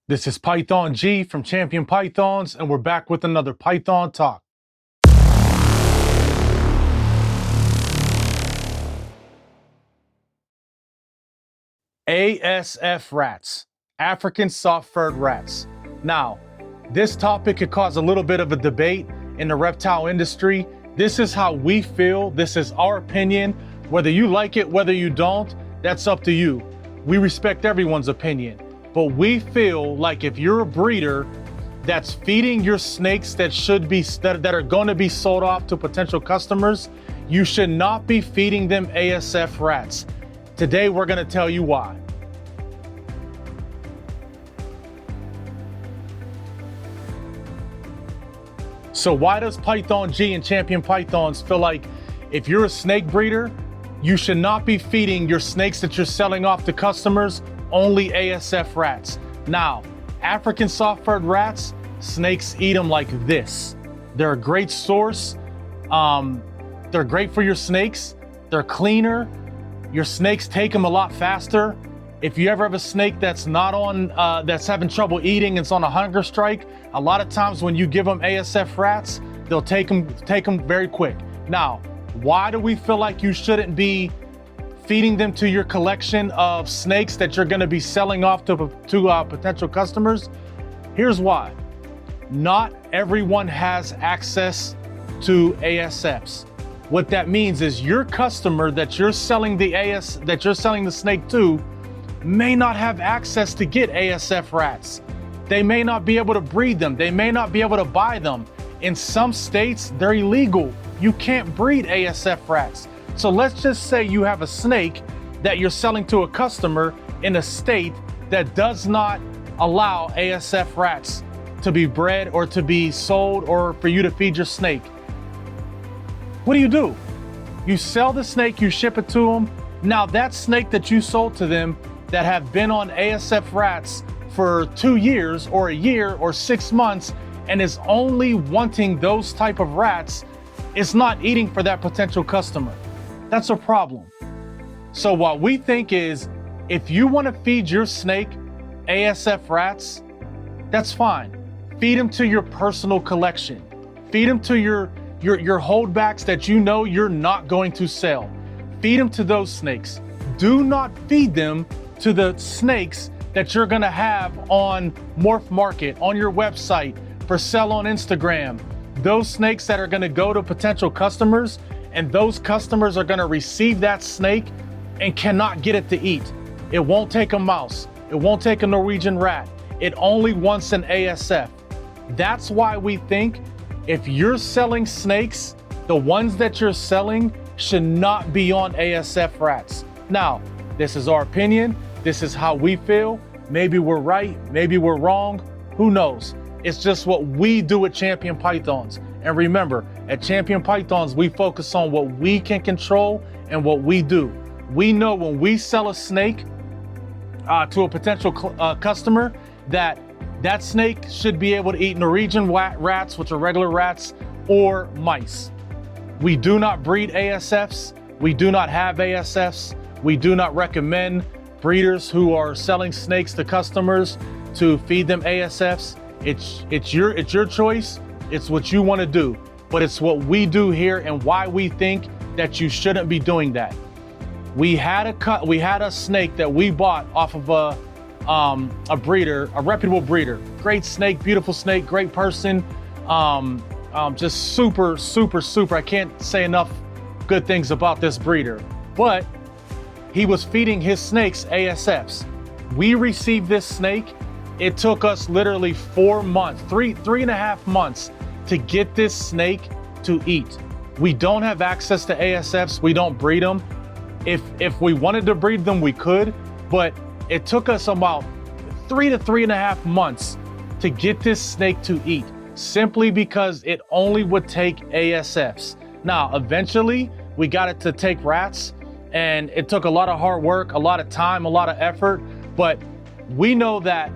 This is Python G from Champion Pythons, and we're back with another Python Talk. ASF Rats, African soft-furred rats. Now, this topic could cause a little bit of a debate in the reptile industry. This is how we feel. This is our opinion. Whether you like it, whether you don't, that's up to you. We respect everyone's opinion. But we feel like if you're a breeder that's feeding your snakes that are going to be sold off to potential customers, you should not be feeding them ASF rats. Today, we're going to tell you why. So why does Python G and Champion Pythons feel like if you're a snake breeder, you should not be feeding your snakes that you're selling off to customers only ASF rats? Now, African soft-furred rats, snakes eat them like this. They're a great source. They're great for your snakes. They're cleaner. Your snakes take them a lot faster. If you ever have a snake that's not on, that's having trouble eating, it's on a hunger strike, a lot of times when you give them ASF rats, they'll take them very quick. Now, why do we feel like you shouldn't be feeding them to your collection of snakes that you're going to be selling off to potential customers? Here's why. Not everyone has access to ASFs. What that means is your customer that you're selling the snake to may not have access to get ASF rats. They may not be able to breed them. They may not be able to buy them. In some states, they're illegal. You can't breed ASF rats. So let's just say you have a snake that you're selling to a customer in a state that does not allow ASF rats to be bred or to be sold or for you to feed your snake. What do? You sell the snake, you ship it to them. Now that snake that you sold to them that have been on ASF rats for 2 years or a year or 6 months and is only wanting those type of rats, is not eating for that potential customer. That's a problem. So what we think is, if you want to feed your snake ASF rats, that's fine. Feed them to your personal collection. Feed them to your holdbacks that you know you're not going to sell. Feed them to those snakes. Do not feed them to the snakes that you're gonna have on Morph Market, on your website, for sale on Instagram. Those snakes that are gonna go to potential customers, and those customers are gonna receive that snake and cannot get it to eat. It won't take a mouse. It won't take a Norwegian rat. It only wants an ASF. That's why we think if you're selling snakes, the ones that you're selling should not be on ASF rats. Now, this is our opinion. This is how we feel. Maybe we're right, maybe we're wrong. Who knows? It's just what we do at Champion Pythons. And remember, at Champion Pythons, we focus on what we can control and what we do. We know when we sell a snake to a potential customer that snake should be able to eat Norwegian rats, which are regular rats, or mice. We do not breed ASFs. We do not have ASFs. We do not recommend breeders who are selling snakes to customers to feed them ASFs. It's your choice. It's what you want to do, but it's what we do here and why we think that you shouldn't be doing that. We had a snake that we bought off of a breeder, a reputable breeder. Great snake, beautiful snake, great person. Just super. I can't say enough good things about this breeder, but he was feeding his snakes ASFs. We received this snake. It took us literally 4 months, three and a half months to get this snake to eat. We don't have access to ASFs. We don't breed them. If we wanted to breed them, we could, but it took us about 3 to 3.5 months to get this snake to eat, simply because it only would take ASFs. Now, eventually we got it to take rats, and it took a lot of hard work, a lot of time, a lot of effort, but we know that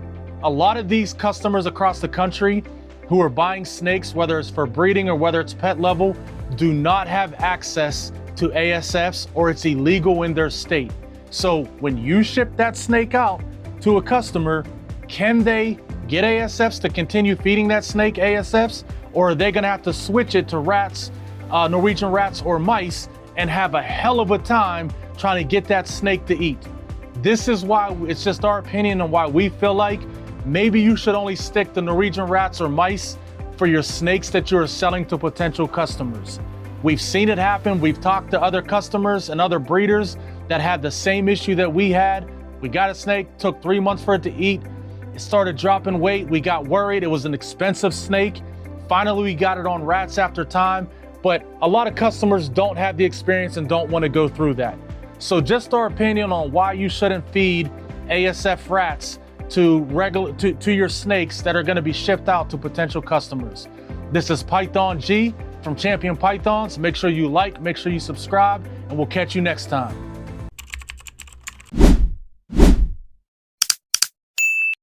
a lot of these customers across the country who are buying snakes, whether it's for breeding or whether it's pet level, do not have access to ASFs, or it's illegal in their state. So when you ship that snake out to a customer, can they get ASFs to continue feeding that snake ASFs, or are they gonna have to switch it to rats, Norwegian rats or mice, and have a hell of a time trying to get that snake to eat? This is why it's just our opinion on why we feel like maybe you should only stick to Norwegian rats or mice for your snakes that you are selling to potential customers. We've seen it happen. We've talked to other customers and other breeders that had the same issue that we had. We got a snake, took 3 months for it to eat. It started dropping weight. We got worried. It was an expensive snake. Finally, we got it on rats after time, but a lot of customers don't have the experience and don't want to go through that. So just our opinion on why you shouldn't feed ASF rats to your snakes that are going to be shipped out to potential customers. This is Python G from Champion Pythons. Make sure you like, make sure you subscribe, and we'll catch you next time.